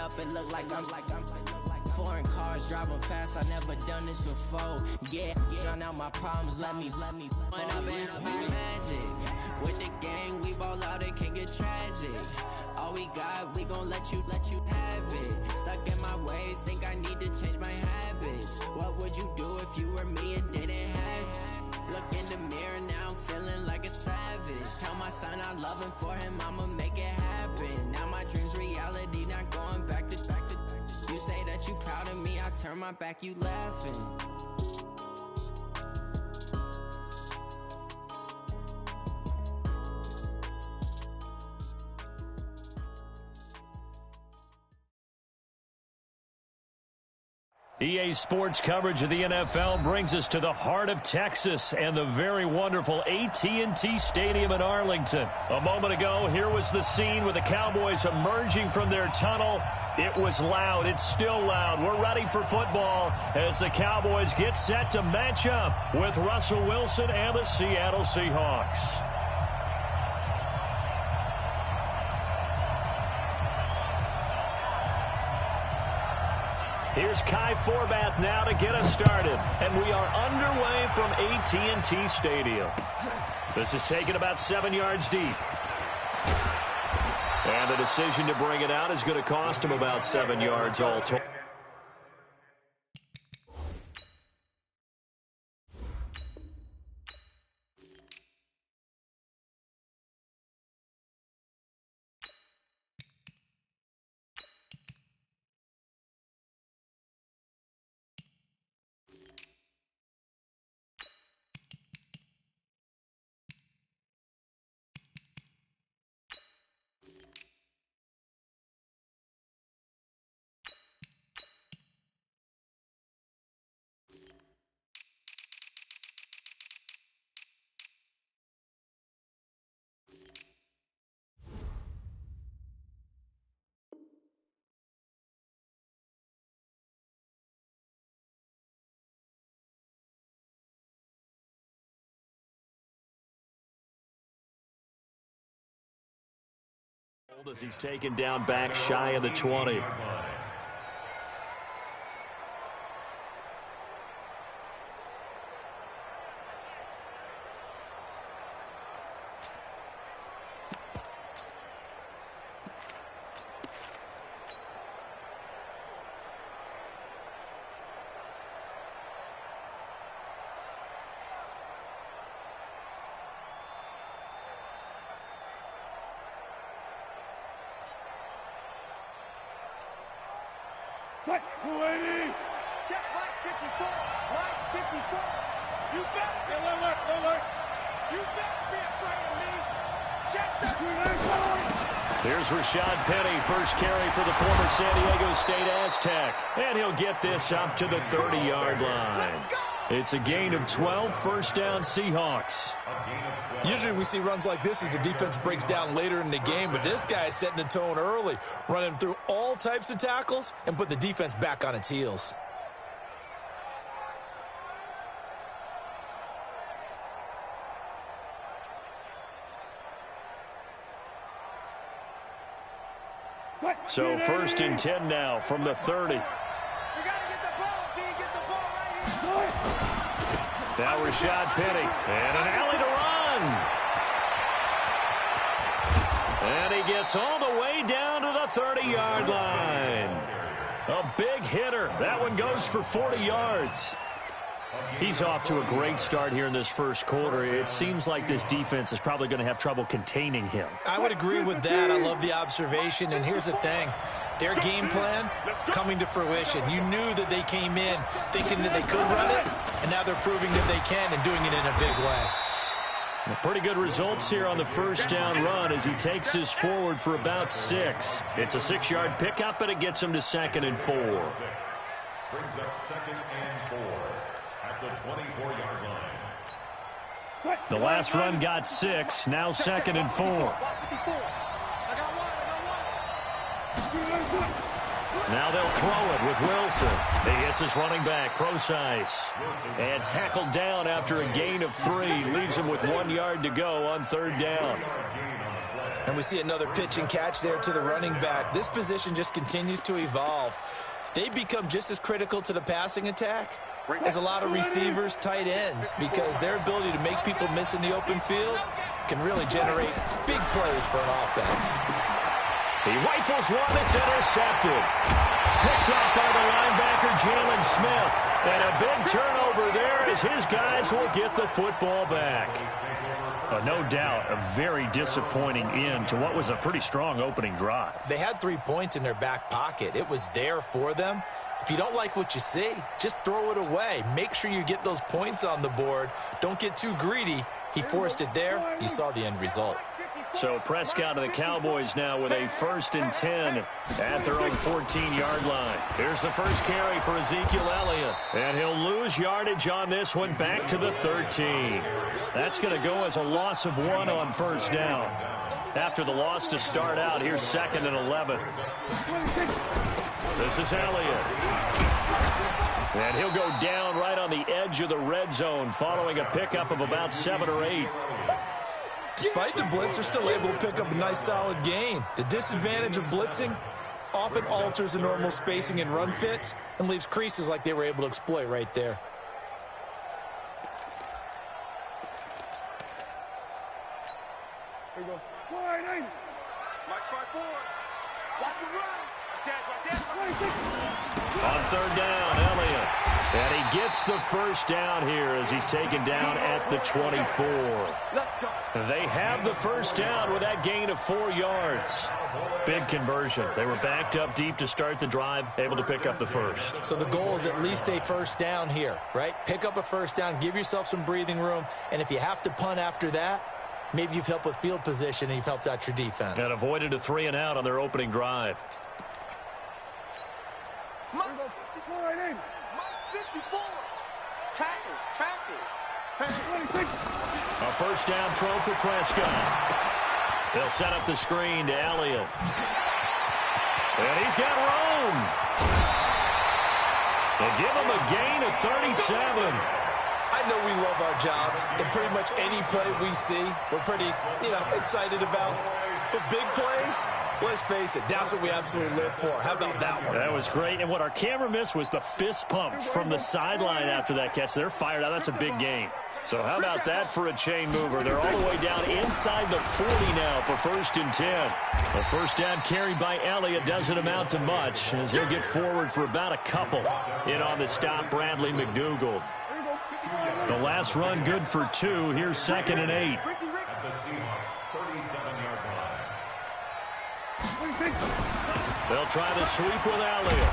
up, it look like I'm foreign cars driving fast. I never done this before. Yeah, drown out my problems. Let me. When up and magic. With the gang, we ball out. It can get tragic. All we got, we gon' let you have it. Stuck in my ways, think I need to change my habits. What would you do if you were me and didn't have it? Look in the mirror now, I'm feeling like a savage. Tell my son I love him, for him I'ma make it happen. Now my dream's reality, not going back to. You say that you proud of me, I turn my back, you laughing. EA Sports coverage of the NFL brings us to the heart of Texas and the very wonderful AT&T Stadium in Arlington. A moment ago, here was the scene with the Cowboys emerging from their tunnel. It was loud. It's still loud. We're ready for football as the Cowboys get set to match up with Russell Wilson and the Seattle Seahawks. Here's Kai Forbath now to get us started. And we are underway from AT&T Stadium. This is taken about 7 yards deep. And the decision to bring it out is going to cost him about 7 yards all total. As he's taken down back shy of the 20. Check 280. Check right 54. Right 54. You better be alert. You better be afraid of me. Check that. Here's Rashad Penny, first carry for the former San Diego State Aztec. And he'll get this up to the 30-yard line. It's a gain of 12, first down Seahawks. Usually we see runs like this as the defense breaks down later in the game, but this guy is setting the tone early, running through all types of tackles and put the defense back on its heels. So first and 10 now from the 30. Now Rashad Penny, and an alley to run. And he gets all the way down to the 30-yard line. A big hitter. That one goes for 40 yards. He's off to a great start here in this first quarter. It seems like this defense is probably going to have trouble containing him. I would agree with that. I love the observation. And here's the thing. Their game plan coming to fruition. You knew that they came in thinking that they could run it, and now they're proving that they can and doing it in a big way. Well, pretty good results here on the first down run as he takes this forward for about 6. It's a 6-yard pickup, and it gets him to 2nd and 4. Brings up 2nd and 4 at the 24-yard line. The last run got 6, now 2nd and 4. Now they'll throw it with Wilson. He hits his running back, Procise. And tackled down after a gain of 3. Leaves him with 1 yard to go on 3rd down. And we see another pitch and catch there to the running back. This position just continues to evolve. They become just as critical to the passing attack as a lot of receivers, tight ends, because their ability to make people miss in the open field can really generate big plays for an offense. He rifles one that's intercepted. Picked off by the linebacker, Jalen Smith. And a big turnover there as his guys will get the football back. No doubt, a very disappointing end to what was a pretty strong opening drive. They had 3 points in their back pocket. It was there for them. If you don't like what you see, just throw it away. Make sure you get those points on the board. Don't get too greedy. He forced it there. You saw the end result. So Prescott and the Cowboys now with a 1st and 10 at their own 14-yard line. Here's the first carry for Ezekiel Elliott. And he'll lose yardage on this one back to the 13. That's going to go as a loss of 1 on 1st down. After the loss to start out, here's 2nd and 11. This is Elliott. And he'll go down right on the edge of the red zone following a pickup of about 7 or 8. Despite the blitz, they're still able to pick up a nice solid gain. The disadvantage of blitzing often alters the normal spacing and run fits and leaves creases like they were able to exploit right there. Here we go. Wide, ain't it? Mike 5-4. Watch the run. On 3rd down, Elliott. And he gets the 1st down here as he's taken down at the 24. Let's go. They have the 1st down with that gain of 4 yards. Big conversion. They were backed up deep to start the drive, able to pick up the 1st. So the goal is at least a 1st down here, right? Pick up a 1st down, give yourself some breathing room, and if you have to punt after that, maybe you've helped with field position and you've helped out your defense. And avoided a 3 and out on their opening drive. Mike 54, ain't it? Mike 54. Tackles. A 1st down throw for Prescott. They'll set up the screen to Elliott. And he's got room. They give him a gain of 37. I know we love our jobs, and pretty much any play we see, we're pretty, excited about. But big plays, let's face it, that's what we absolutely live for. How about that one? That was great. And what our camera missed was the fist pump from the sideline after that catch. They're fired out. That's a big gain. So how about that for a chain mover? They're all the way down inside the 40 now for 1st and 10. The 1st down carried by Elliott doesn't amount to much as he'll get forward for about a couple. In on the stop, Bradley McDougald. The last run good for 2. Here's 2nd and 8. At the Seahawks 37-yard line. They'll try the sweep with Elliott.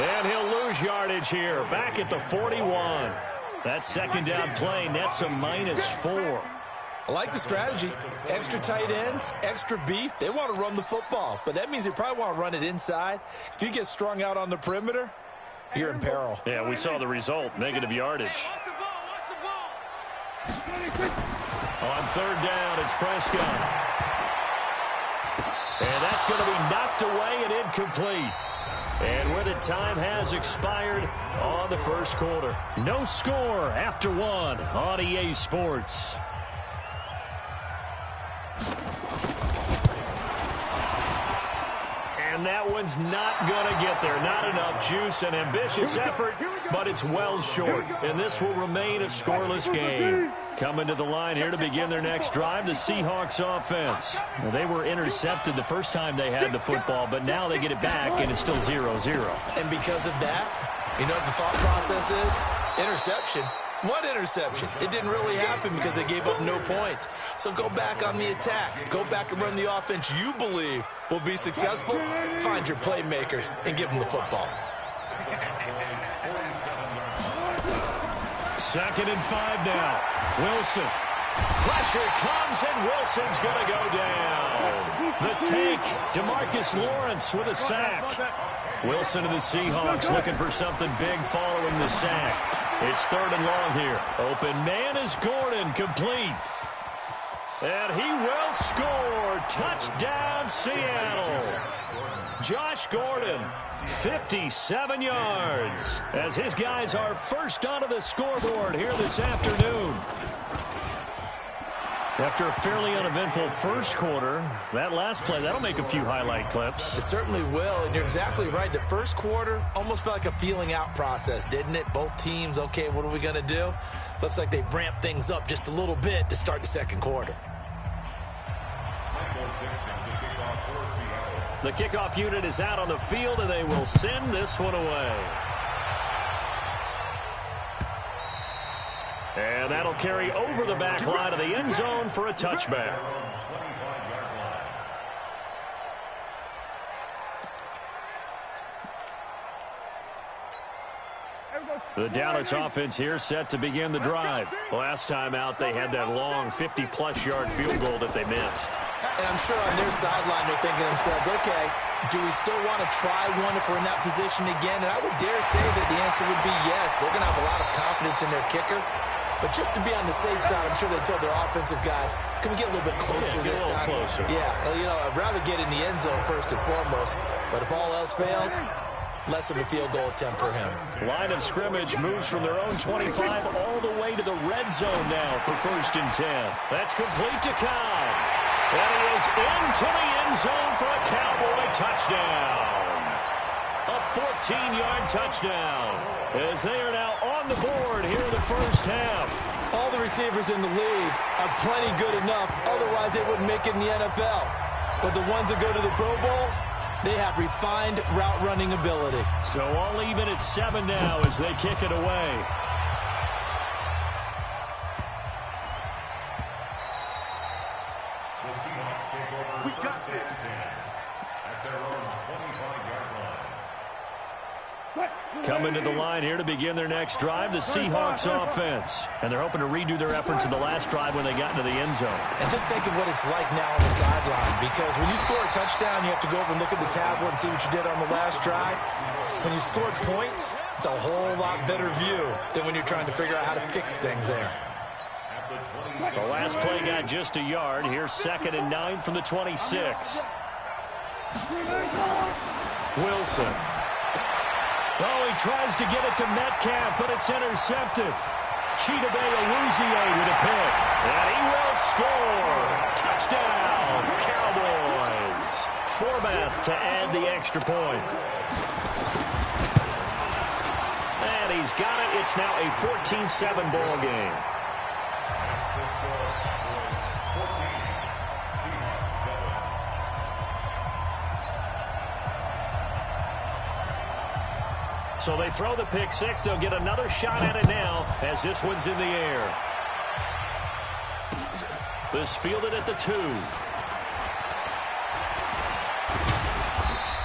And he'll lose yardage here. Back at the 41. That 2nd down play nets a -4. I like the strategy. Extra tight ends, extra beef. They want to run the football, but that means they probably want to run it inside. If you get strung out on the perimeter, you're in peril. Yeah, we saw the result. Negative yardage. On 3rd down, it's Prescott. And that's going to be knocked away and incomplete. And where the time has expired on the 1st quarter. No score after 1 on EA Sports. And that one's not going to get there. Not enough juice, an ambitious effort, but it's well short. And this will remain a scoreless game. Coming to the line here to begin their next drive, the Seahawks offense. Well, they were intercepted the first time they had the football, but now they get it back, and it's still 0-0. And because of that, you know what the thought process is? Interception. What interception? It didn't really happen because they gave up no points. So go back on the attack. Go back and run the offense you believe will be successful. Find your playmakers and give them the football. 2nd and 5 now. Wilson. Pressure comes, and Wilson's going to go down. The take, DeMarcus Lawrence with a sack. Wilson of the Seahawks looking for something big following the sack. It's 3rd and long here. Open man is Gordon, complete. And he will score. Touchdown, Seattle. Josh Gordon, 57 yards, as his guys are first onto the scoreboard here this afternoon. After a fairly uneventful first quarter, that last play, that'll make a few highlight clips. It certainly will, and you're exactly right. The first quarter almost felt like a feeling out process, didn't it? Both teams, okay, what are we going to do? Looks like they ramped things up just a little bit to start the second quarter. The kickoff unit is out on the field, and they will send this one away. And that'll carry over the back line of the end zone for a touchback. The Dallas offense here set to begin the drive. Last time out, they had that long 50-plus yard field goal that they missed. And I'm sure on their sideline they're thinking to themselves, okay, do we still want to try one if we're in that position again? And I would dare say that the answer would be yes. They're going to have a lot of confidence in their kicker. But just to be on the safe side, I'm sure they told their offensive guys, can we get a little bit closer this time? Closer. Yeah, you know, I'd rather get in the end zone first and foremost. But if all else fails, less of a field goal attempt for him. Line of scrimmage moves from their own 25 all the way to the red zone now for 1st and 10. That's complete to Cobb. And he is into the end zone for a Cowboy touchdown. A 14-yard touchdown as they are now on the board here in the first half. All the receivers in the league are plenty good enough, otherwise they wouldn't make it in the NFL. But the ones that go to the Pro Bowl, they have refined route running ability. So all even at 7 now as they kick it away. The Seahawks take over first and 10 at their own 25-yard line. Coming to the line here to begin their next drive, the Seahawks offense. And they're hoping to redo their efforts in the last drive when they got into the end zone. And just think of what it's like now on the sideline, because when you score a touchdown, you have to go over and look at the tablet and see what you did on the last drive. When you scored points, it's a whole lot better view than when you're trying to figure out how to fix things there. The last play got just a yard. Here's 2nd and 9 from the 26. Wilson. Oh, he tries to get it to Metcalf, but it's intercepted. Chidobe Awuzie with a pick. And he will score. Touchdown, Cowboys. Forbath to add the extra point. And he's got it. It's now a 14-7 ball game. So they throw the pick six. They'll get another shot at it now as this one's in the air. This fielded at the 2.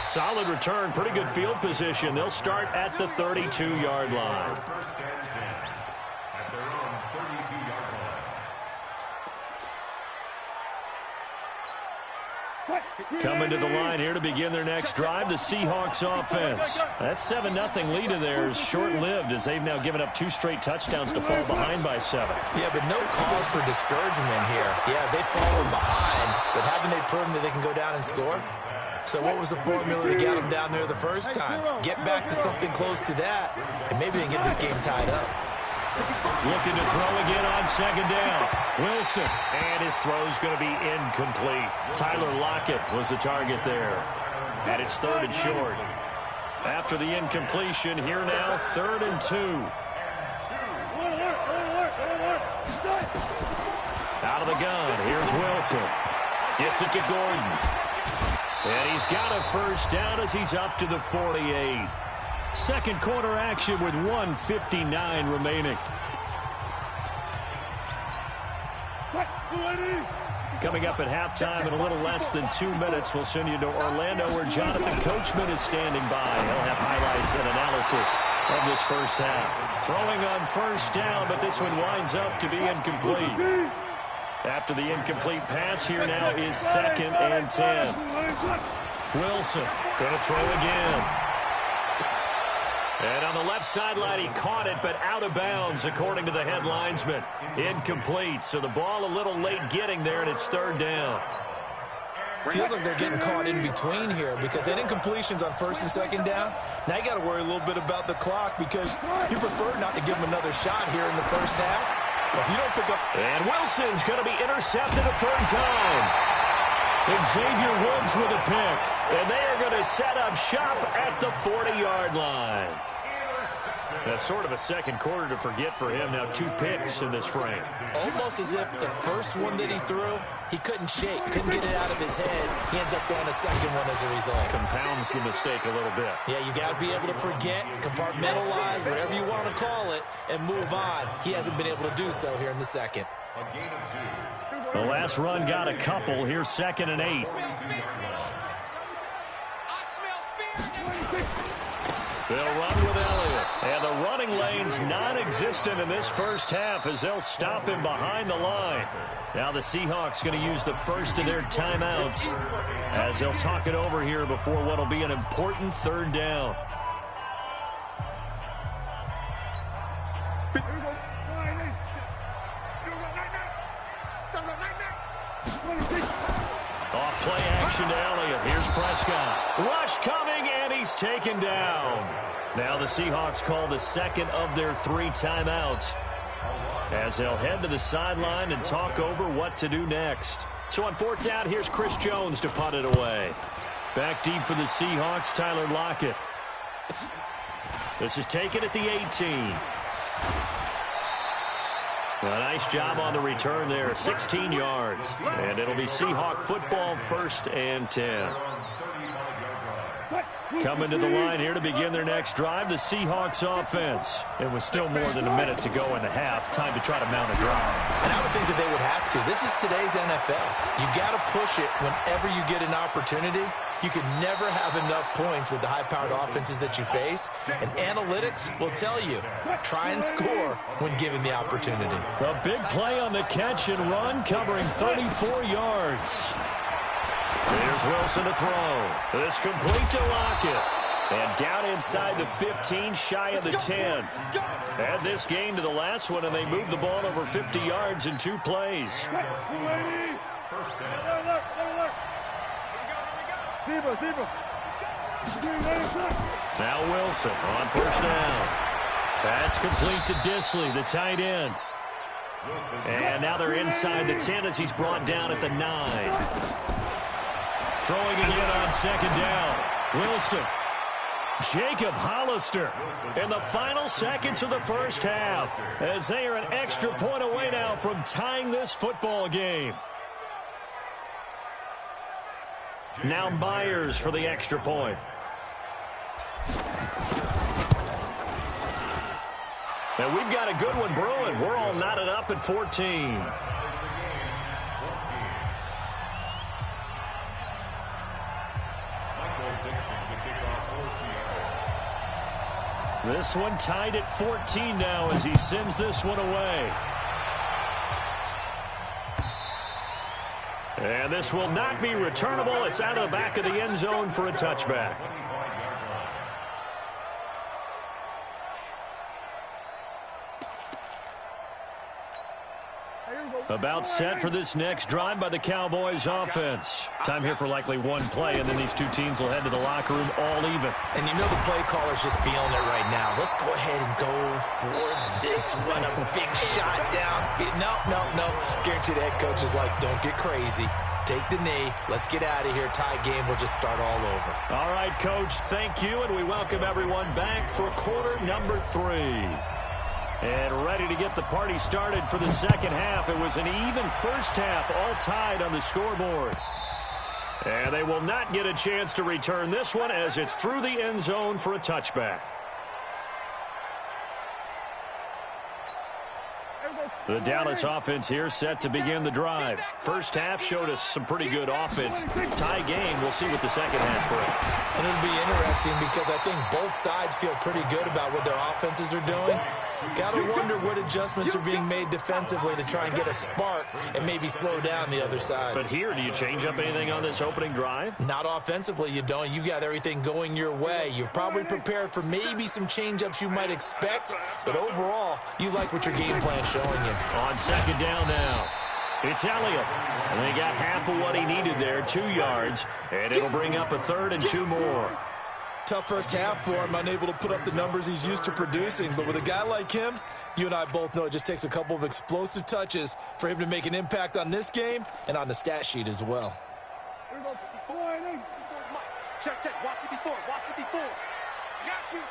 Solid return. Pretty good field position. They'll start at the 32-yard line. First and 10 at their own 32-yard line. Coming to the line here to begin their next drive, the Seahawks offense. That 7-0 lead of theirs short-lived as they've now given up 2 straight touchdowns to fall behind by 7. Yeah, but no cause for discouragement here. Yeah, they've fallen behind, but haven't they proven that they can go down and score? So what was the formula to get them down there the first time? Get back to something close to that, and maybe they can get this game tied up. Looking to throw again on 2nd down. Wilson, and his throw's going to be incomplete. Tyler Lockett was the target there. And it's 3rd and short. After the incompletion, here now, 3rd and 2. Out of the gun, here's Wilson. Gets it to Gordon. And he's got a first down as he's up to the 48. Second quarter action with 1:59 remaining. Coming up at halftime in a little less than 2 minutes, we'll send you to Orlando where Jonathan Coachman is standing by. He'll have highlights and analysis of this first half. Throwing on first down, but this one winds up to be incomplete. After the incomplete pass, here now is 2nd and 10. Wilson going to throw again. And on the left sideline, he caught it, but out of bounds, according to the head linesman. Incomplete, so the ball a little late getting there, and it's 3rd down. Feels like they're getting caught in between here because they had incompletions on 1st and 2nd down. Now you got to worry a little bit about the clock because you prefer not to give them another shot here in the first half. If you don't pick up... And Wilson's going to be intercepted a third time. And Xavier Woods with a pick. And they are going to set up shop at the 40-yard line. That's sort of a second quarter to forget for him. Now 2 picks in this frame. Almost as if the first one that he threw, he couldn't shake, couldn't get it out of his head. He ends up throwing a second one as a result. Compounds the mistake a little bit. Yeah, you got to be able to forget, compartmentalize, whatever you want to call it, and move on. He hasn't been able to do so here in the second. The last run got a couple. Here's 2nd and 8. They'll run with Elliott. And the running lane's non-existent in this first half as they'll stop him behind the line. Now the Seahawks going to use the first of their timeouts as they'll talk it over here before what will be an important third down. Off play action to Elliott. Here's Prescott. Rush coming, and he's taken down. Now the Seahawks call the second of their 3 timeouts as they'll head to the sideline and talk over what to do next. So on 4th down, here's Chris Jones to punt it away. Back deep for the Seahawks, Tyler Lockett. This is taken at the 18. A nice job on the return there, 16 yards. And it'll be Seahawk football, 1st and 10. Coming to the line here to begin their next drive, the Seahawks offense. It was still more than a minute to go in the half. Time to try to mount a drive. And I would think that they would have to. This is today's NFL. You got to push it whenever you get an opportunity. You can never have enough points with the high-powered offenses that you face. And analytics will tell you, try and score when given the opportunity. A big play on the catch and run, covering 34 yards. Here's Wilson to throw. This complete to Lockett. And down inside the 15, shy of the 10. Add this game to the last one, and they moved the ball over 50 yards in 2 plays. Now Wilson on 1st down. That's complete to Disley, the tight end. And now they're inside the 10 as he's brought down at the 9. Throwing again on 2nd down. Wilson. Jacob Hollister in the final seconds of the first half as they are an extra point away now from tying this football game. Now Myers for the extra point. And we've got a good one brewing. We're all knotted up at 14. This one tied at 14 now as he sends this one away. And this will not be returnable. It's out of the back of the end zone for a touchback. About set for this next drive by the Cowboys offense. Time here for likely one play, and then these two teams will head to the locker room all even. And you know the play caller's just feeling it right now. Let's go ahead and go for this one. A big shot down. No. Guarantee the head coach is like, don't get crazy. Take the knee. Let's get out of here. Tie game. We'll just start all over. All right, Coach, thank you, and we welcome everyone back for quarter number 3. And ready to get the party started for the second half. It was an even first half, all tied on the scoreboard. And they will not get a chance to return this one as it's through the end zone for a touchback. The Dallas offense here set to begin the drive. First half showed us some pretty good offense. Tie game, we'll see what the second half brings. And it'll be interesting because I think both sides feel pretty good about what their offenses are doing. Got to wonder what adjustments are being made defensively to try and get a spark and maybe slow down the other side. But here, do you change up anything on this opening drive? Not offensively, you don't. You got everything going your way. You've probably prepared for maybe some change-ups you might expect, but overall, you like what your game plan's showing you. On second down now, it's Elliott. And they got half of what he needed there, 2 yards, and it'll bring up a third and 2 more. Tough first half for him, unable to put up the numbers he's used to producing. But with a guy like him, you and I both know it just takes a couple of explosive touches for him to make an impact on this game and on the stat sheet as well. Check, watch 54, watch 54. Got you.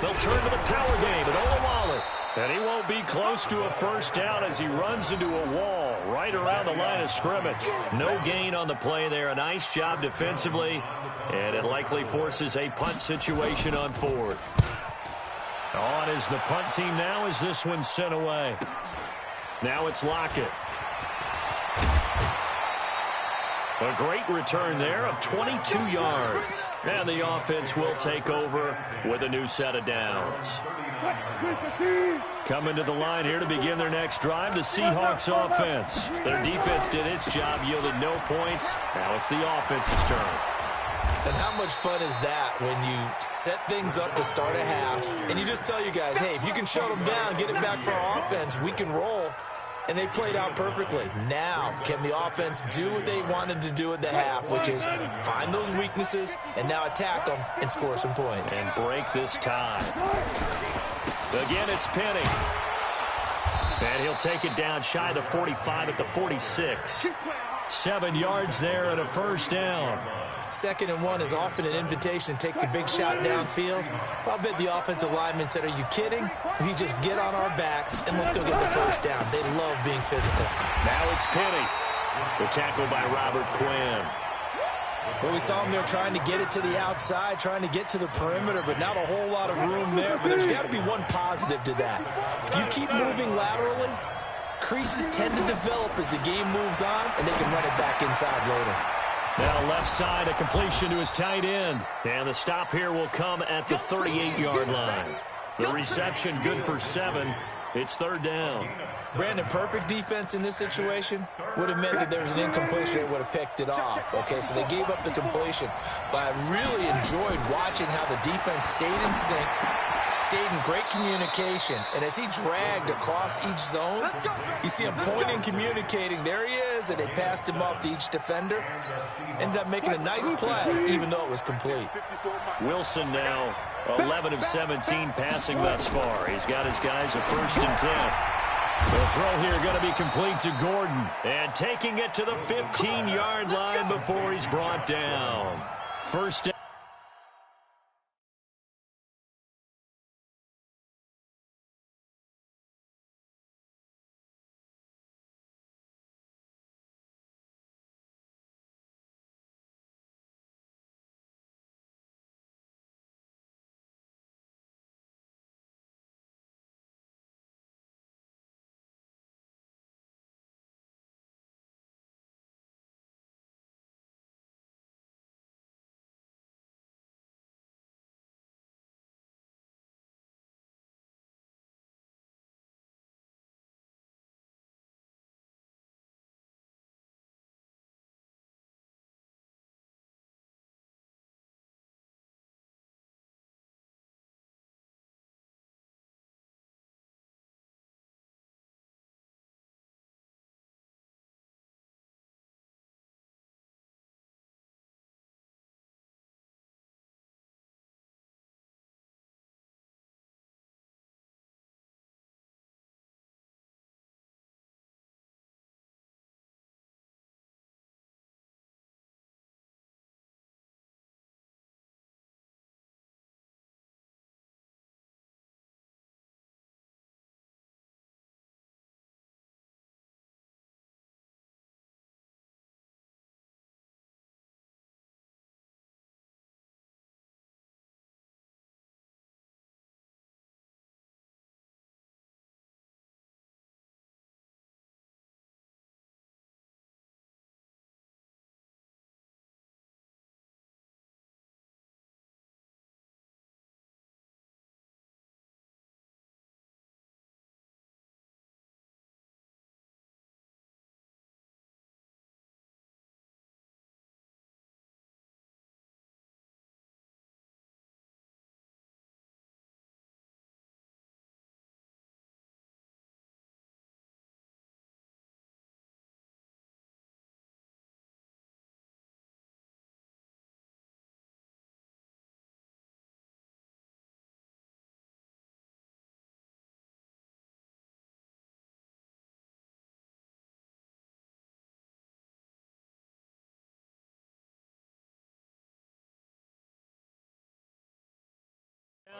They'll turn to the power game at Olawale. And he won't be close to a first down as he runs into a wall right around the line of scrimmage. No gain on the play there. A nice job defensively. And it likely forces a punt situation on fourth. On is the punt team now as this one's sent away. Now it's Lockett. A great return there of 22 yards. And the offense will take over with a new set of downs. Coming to the line here to begin their next drive, the Seahawks offense. Their defense did its job, yielded no points. Now it's the offense's turn. And how much fun is that when you set things up to start a half and you just tell you guys, hey, if you can shut them down, get it back for our offense, we can roll. And they played out perfectly. Now, can the offense do what they wanted to do at the half, which is find those weaknesses and now attack them and score some points. And break this tie. Again, it's Penny. And he'll take it down shy of the 45 at the 46. 7 yards there and a first down. 2nd and 1 is often an invitation to take the big shot downfield. I'll bet the offensive lineman said, are you kidding? We just get on our backs and let's go get the first down. They love being physical. Now it's Penny. The tackle by Robert Quinn. Well, we saw him there trying to get it to the outside, trying to get to the perimeter, but not a whole lot of room there. But there's got to be one positive to that. If you keep moving laterally, creases tend to develop as the game moves on, and they can run it back inside later. Now left side, a completion to his tight end. And the stop here will come at the 38-yard line. The reception good for 7. It's 3rd down. Brandon, perfect defense in this situation would have meant that there was an incompletion. They would have picked it off. Okay, so they gave up the completion. But I really enjoyed watching how the defense stayed in sync, stayed in great communication. And as he dragged across each zone, you see him pointing, communicating. There he is, and they passed him off to each defender. Ended up making a nice play, even though it was complete. Wilson now 11 of 17 passing thus far. He's got his guys a 1st and 10. The throw here going to be complete to Gordon. And taking it to the 15-yard line before he's brought down. First down.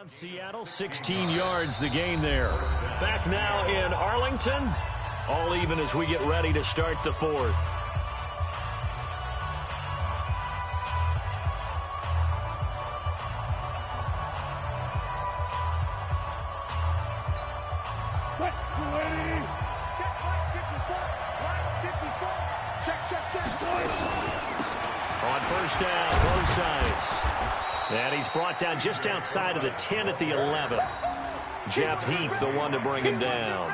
Seattle, 16 yards the gain there. Back now in Arlington. All even as we get ready to start the fourth. On first down, both sides. And he's brought down just outside of the 10 at the 11. Jeff Heath, the one to bring him down.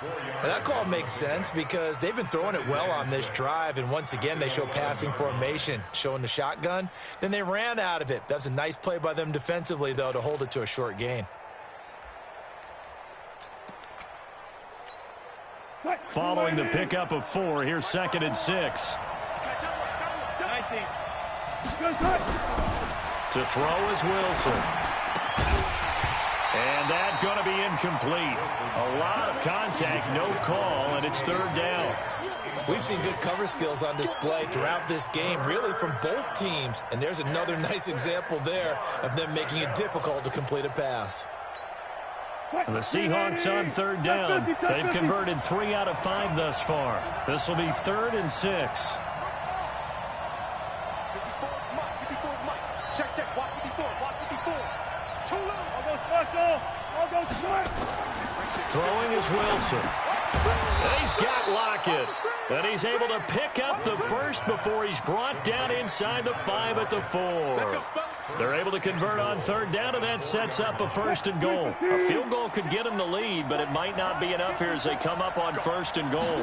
And that call makes sense because they've been throwing it well on this drive, and once again they show passing formation, showing the shotgun. Then they ran out of it. That's a nice play by them defensively, though, to hold it to a short gain. Following the pickup of 4, here's 2nd and 6. To throw is Wilson. And that's going to be incomplete. A lot of contact, no call, and it's 3rd down. We've seen good cover skills on display throughout this game, really from both teams. And there's another nice example there of them making it difficult to complete a pass. The Seahawks on 3rd down. They've converted 3 out of 5 thus far. This will be 3rd and 6. Throwing is Wilson. And he's got Lockett. And he's able to pick up the first before he's brought down inside the 5 at the 4. They're able to convert on 3rd down, and that sets up a 1st and goal. A field goal could get them the lead, but it might not be enough here as they come up on 1st and goal.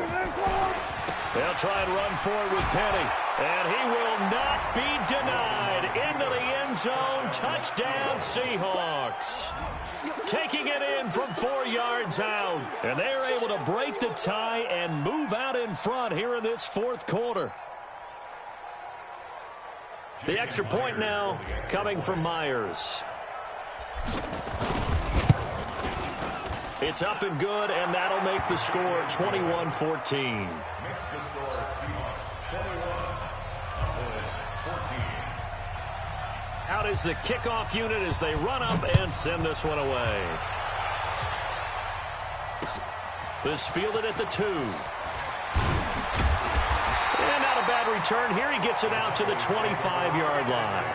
They'll try and run forward with Penny. And he will not be denied. Into the end zone. Touchdown, Seahawks. Taking it in from 4 yards out. And they're able to break the tie and move out in front here in this 4th quarter. The extra point now coming from Myers. It's up and good, and that'll make the score 21-14. Out is the kickoff unit as they run up and send this one away. This fielded at the 2. And not a bad return here. He gets it out to the 25-yard line.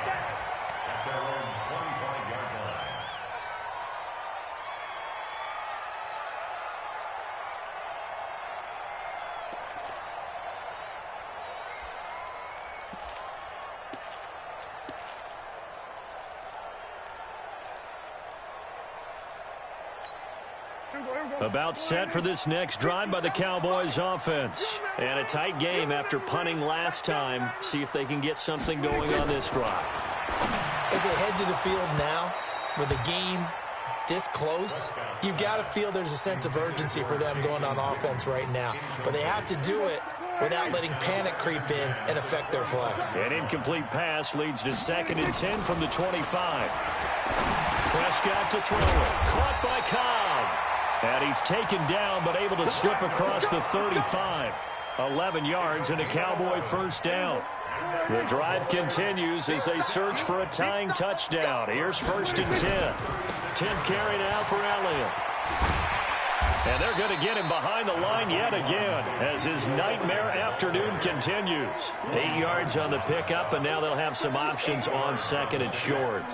About set for this next drive by the Cowboys offense. And a tight game after punting last time. See if they can get something going on this drive. As they head to the field now, with the game this close, you've got to feel there's a sense of urgency for them going on offense right now. But they have to do it without letting panic creep in and affect their play. An incomplete pass leads to 2nd and 10 from the 25. Prescott to throw it. Caught by Cobb. And he's taken down, but able to slip across the 35. 11 yards and a Cowboy 1st down. The drive continues as they search for a tying touchdown. Here's 1st and 10. 10th carry now for Elliott. And they're going to get him behind the line yet again as his nightmare afternoon continues. 8 yards on the pickup, and now they'll have some options on 2nd and short.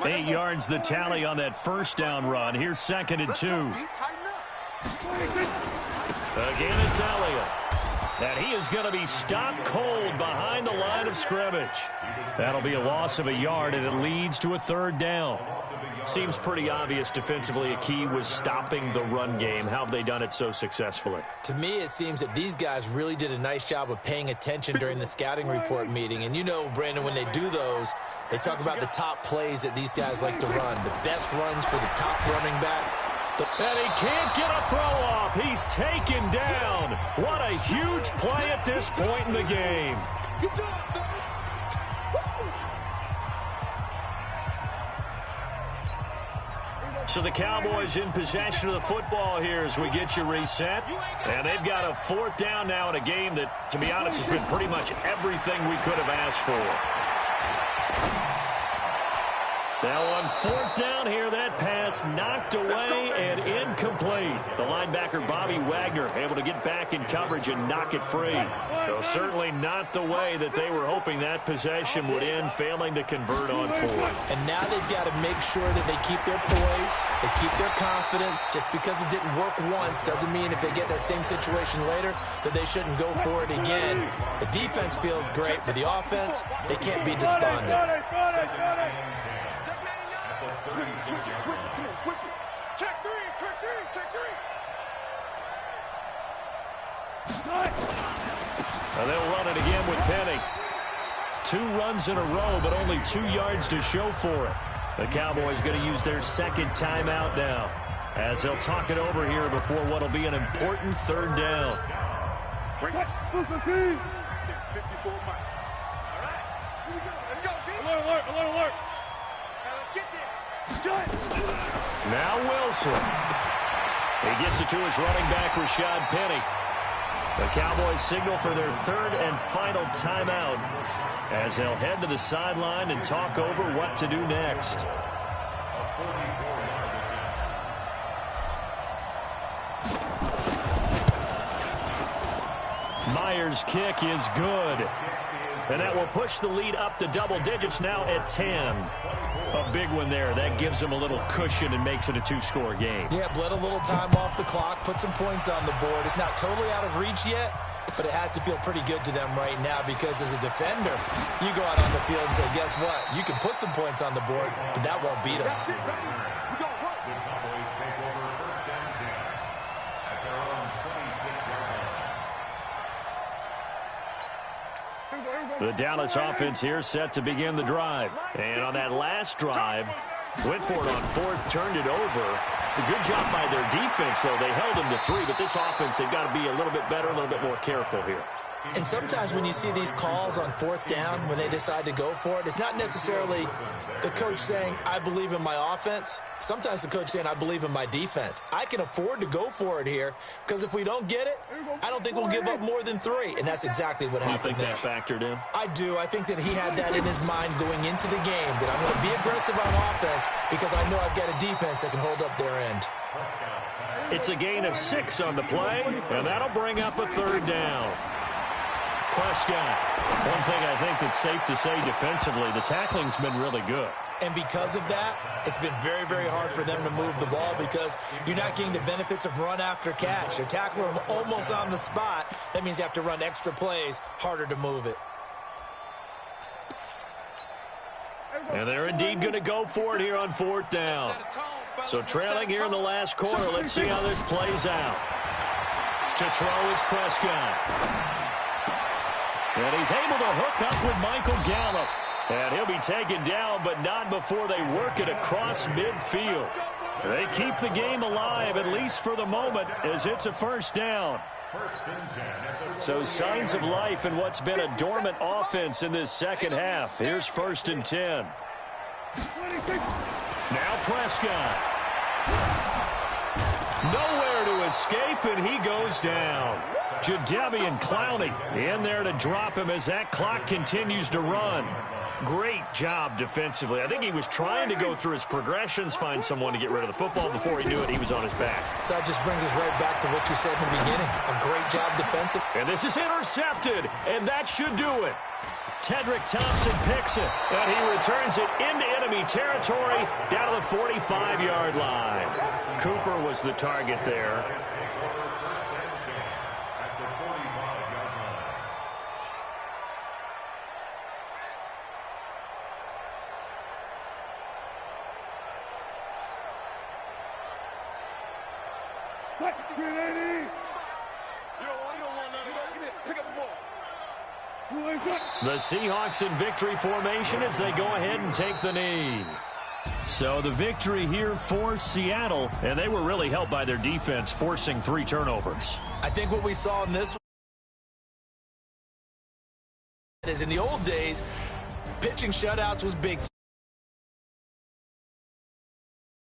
8 yards the tally on that 1st down run. Here's 2nd and 2. Again, it's Elliott. And he is going to be stopped cold behind the line of scrimmage. That'll be a loss of a yard, and it leads to a 3rd down. Seems pretty obvious defensively a key was stopping the run game. How have they done it so successfully? To me, it seems that these guys really did a nice job of paying attention during the scouting report meeting. And you know, Brandon, when they do those, they talk about the top plays that these guys like to run. The best runs for the top running back. And he can't get a throw off. He's taken down. What a huge play at this point in the game. So the Cowboys in possession of the football here as we get you reset. And they've got a 4th down now in a game that, to be honest, has been pretty much everything we could have asked for. Now on 4th down here, that pass knocked away and incomplete. The linebacker, Bobby Wagner, able to get back in coverage and knock it free. Though certainly not the way that they were hoping that possession would end, failing to convert on 4th. And now they've got to make sure that they keep their poise, they keep their confidence. Just because it didn't work once doesn't mean if they get that same situation later that they shouldn't go for it again. The defense feels great, but the offense, they can't be despondent. Switch it, come on, switch it. Check three. And they'll run it again with Penny. 2 runs in a row, but only 2 yards to show for it. The Cowboys going to use their 2nd timeout now, as they'll talk it over here before what will be an important 3rd down. 54 Mike. All right, here we go. Let's go, Alert. Now let's get there. Now Wilson. He gets it to his running back, Rashad Penny. The Cowboys signal for their 3rd and final timeout as they'll head to the sideline and talk over what to do next. Myers' kick is good. And that will push the lead up to double digits now at 10. A big one there. That gives them a little cushion and makes it a 2-score game. Yeah, bled a little time off the clock, put some points on the board. It's not totally out of reach yet, but it has to feel pretty good to them right now because as a defender, you go out on the field and say, guess what? You can put some points on the board, but that won't beat us. The Cowboys take over 1st and 10 at their own 26-yard line. The Dallas offense here set to begin the drive. And on that last drive, went for it on 4th, turned it over. A good job by their defense, though. They held them to 3, but this offense, they've got to be a little bit better, a little bit more careful here. And sometimes when you see these calls on 4th down, when they decide to go for it, it's not necessarily the coach saying, I believe in my offense. Sometimes the coach saying, I believe in my defense. I can afford to go for it here because if we don't get it, I don't think we'll give up more than 3. And that's exactly what happened there. You think that factored in? I do. I think that he had that in his mind going into the game, that I'm going to be aggressive on offense because I know I've got a defense that can hold up their end. It's a gain of 6 on the play, and that'll bring up a 3rd down. Prescott. One thing I think that's safe to say defensively, the tackling's been really good. And because of that, it's been very, very hard for them to move the ball because you're not getting the benefits of run after catch. You're tackling them almost on the spot. That means you have to run extra plays, harder to move it. And they're indeed going to go for it here on 4th down. So trailing here in the last quarter, let's see how this plays out. To throw is Prescott. And he's able to hook up with Michael Gallup. And he'll be taken down, but not before they work it across midfield. They keep the game alive, at least for the moment, as it's a 1st down. So signs of life in what's been a dormant offense in this 2nd half. Here's 1st and 10. Now Prescott. Nowhere to escape, and he goes down. Jadeveon Clowney in there to drop him as that clock continues to run. Great job defensively. I think he was trying to go through his progressions, find someone to get rid of the football. Before he knew it, he was on his back. So that just brings us right back to what you said in the beginning. A great job defensive. And this is intercepted, and that should do it. Tedrick Thompson picks it, and he returns it into enemy territory down to the 45-yard line. Cooper was the target there. The Seahawks in victory formation as they go ahead and take the knee. So the victory here for Seattle, and they were really helped by their defense, forcing 3 turnovers. I think what we saw in this is in the old days, pitching shutouts was big.